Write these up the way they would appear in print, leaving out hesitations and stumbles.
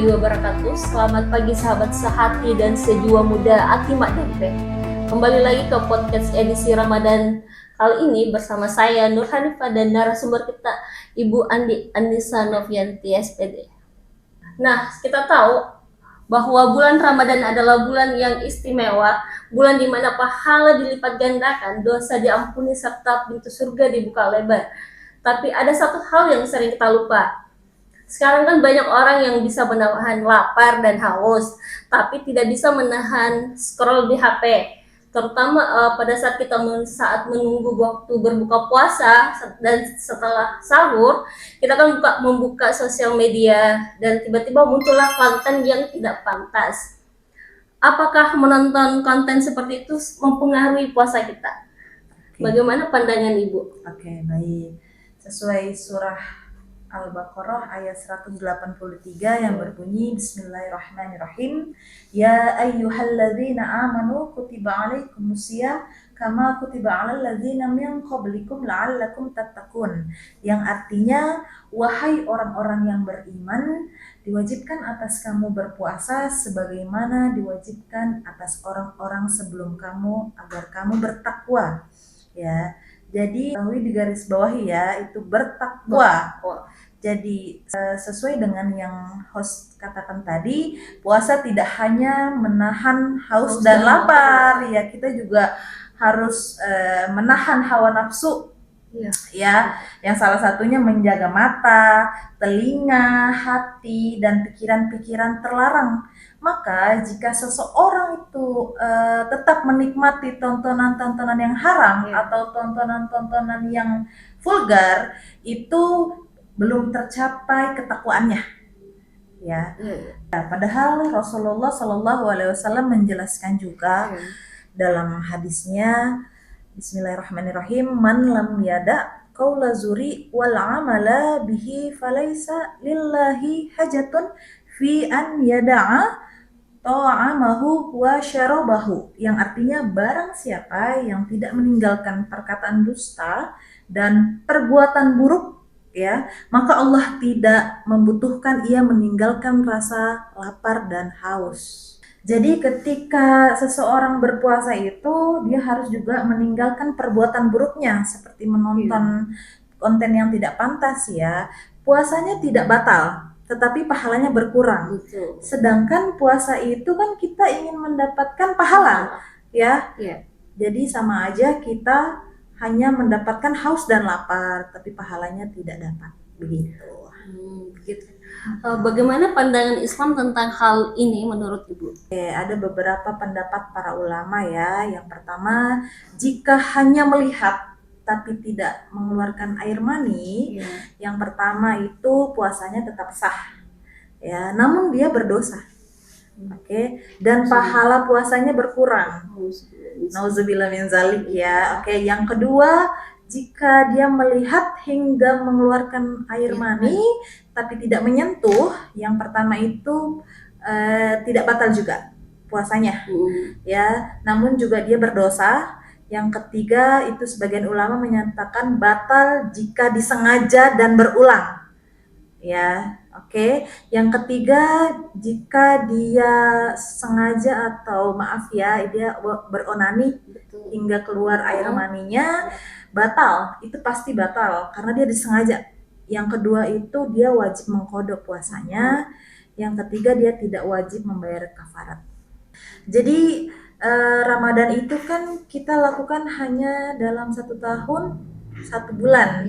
warahmatullahi wabarakatuh. Selamat pagi sahabat sehati dan sejiwa muda Atimak Dempe. Kembali lagi ke podcast edisi Ramadan kali ini bersama saya Nur Hanifah dan narasumber kita Ibu Andisa Novianti SPD. Nah, kita tahu bahwa bulan Ramadan adalah bulan yang istimewa, bulan di mana pahala dilipat gandakan, dosa diampuni serta pintu surga dibuka lebar. Tapi ada satu hal yang sering kita lupa. Sekarang kan banyak orang yang bisa menahan lapar dan haus, tapi tidak bisa menahan scroll di HP. Terutama pada saat kita saat menunggu waktu berbuka puasa dan setelah sahur, kita kan membuka sosial media dan tiba-tiba muncullah konten yang tidak pantas. Apakah menonton konten seperti itu mempengaruhi puasa kita? Bagaimana pandangan Ibu? Oke, baik. Sesuai surah Al-Baqarah ayat 183 yang berbunyi Bismillahirrahmanirrahim. Ya ayyuhalladzina amanu kutiba alaikumusiyam kama kutiba alal ladzina min qablikum la'allakum tattaqun. Yang artinya, wahai orang-orang yang beriman, diwajibkan atas kamu berpuasa sebagaimana diwajibkan atas orang-orang sebelum kamu agar kamu bertakwa. Ya. Jadi di garis bawahi ya, itu bertakwa. Jadi sesuai dengan yang host katakan tadi, puasa tidak hanya menahan haus dan lapar, ya kita juga harus menahan hawa nafsu. Ya, yang salah satunya menjaga mata, telinga, hati, dan pikiran-pikiran terlarang. Maka jika seseorang itu tetap menikmati tontonan-tontonan yang haram atau tontonan-tontonan yang vulgar, itu belum tercapai ketakwaannya. Ya. Padahal Rasulullah Shallallahu Alaihi Wasallam menjelaskan juga dalam hadisnya, Bismillahirrahmanirrahim, man lam yada qaula zuri wal amala bihi falaisa lillahi hajatun fi an yada'a ta'amahu wa syarabahu, yang artinya barang siapa yang tidak meninggalkan perkataan dusta dan perbuatan buruk, ya, maka Allah tidak membutuhkan ia meninggalkan rasa lapar dan haus. Jadi ketika seseorang berpuasa itu, dia harus juga meninggalkan perbuatan buruknya seperti menonton konten yang tidak pantas, ya. Puasanya tidak batal, tetapi pahalanya berkurang. Sedangkan puasa itu kan kita ingin mendapatkan pahala, ya. Jadi sama aja kita hanya mendapatkan haus dan lapar, tapi pahalanya tidak dapat. Begitu. Bagaimana pandangan Islam tentang hal ini menurut Ibu? Ada beberapa pendapat para ulama, ya. Yang pertama, jika hanya melihat tapi tidak mengeluarkan air mani, yang pertama itu puasanya tetap sah, ya, namun dia berdosa. Dan pahala puasanya berkurang. Nauzubillah min zalik, ya. Yang kedua, jika dia melihat hingga mengeluarkan air mani tapi tidak menyentuh, yang pertama itu tidak batal juga puasanya, ya, namun juga dia berdosa. Yang ketiga itu sebagian ulama menyatakan batal jika disengaja dan berulang, ya. Yang ketiga, jika dia sengaja atau dia beronani hingga keluar air maninya, batal, itu pasti batal karena dia disengaja. Yang kedua itu dia wajib mengqadha puasanya. Yang ketiga dia tidak wajib membayar kafarat. Jadi Ramadan itu kan kita lakukan hanya dalam 1 tahun 1 bulan.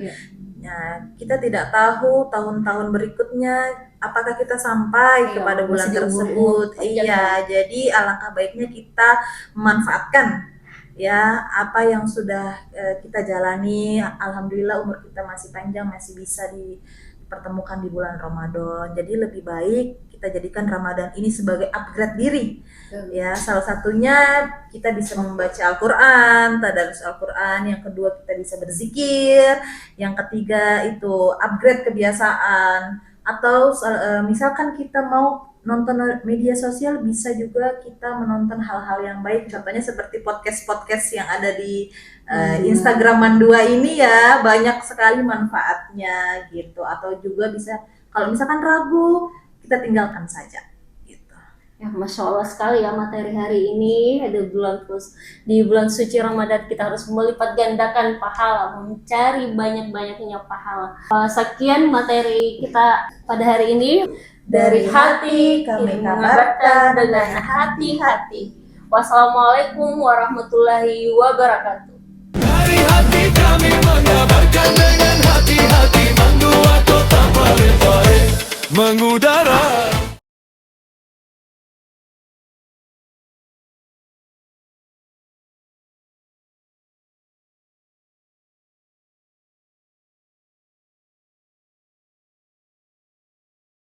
Nah, kita tidak tahu tahun-tahun berikutnya apakah kita sampai kepada bulan tersebut. Jadi alangkah baiknya kita memanfaatkan, ya, apa yang sudah kita jalani. Alhamdulillah umur kita masih panjang, masih bisa dipertemukan di bulan Ramadan. Jadi lebih baik kita jadikan Ramadan ini sebagai upgrade diri, ya. Salah satunya kita bisa membaca Al-Quran, tadarus Al-Quran. Yang kedua kita bisa berzikir. Yang ketiga itu upgrade kebiasaan. Atau misalkan kita mau nonton media sosial, bisa juga kita menonton hal-hal yang baik. Contohnya seperti podcast yang ada di Instagram Mandua ini, ya, banyak sekali manfaatnya gitu. Atau juga bisa, kalau misalkan ragu, kita kita tinggalkan saja. Gitu. Ya, Masya Allah sekali ya materi hari ini. Ada di bulan suci Ramadan kita harus melipat gandakan pahala, mencari banyak-banyaknya pahala. Sekian materi kita pada hari ini. Dari hati kami kabarkan dengan hati-hati. Wassalamualaikum warahmatullahi wabarakatuh. Dari hati kami mengabarkan dengan hati-hati, membuat kota paling baik mengudara.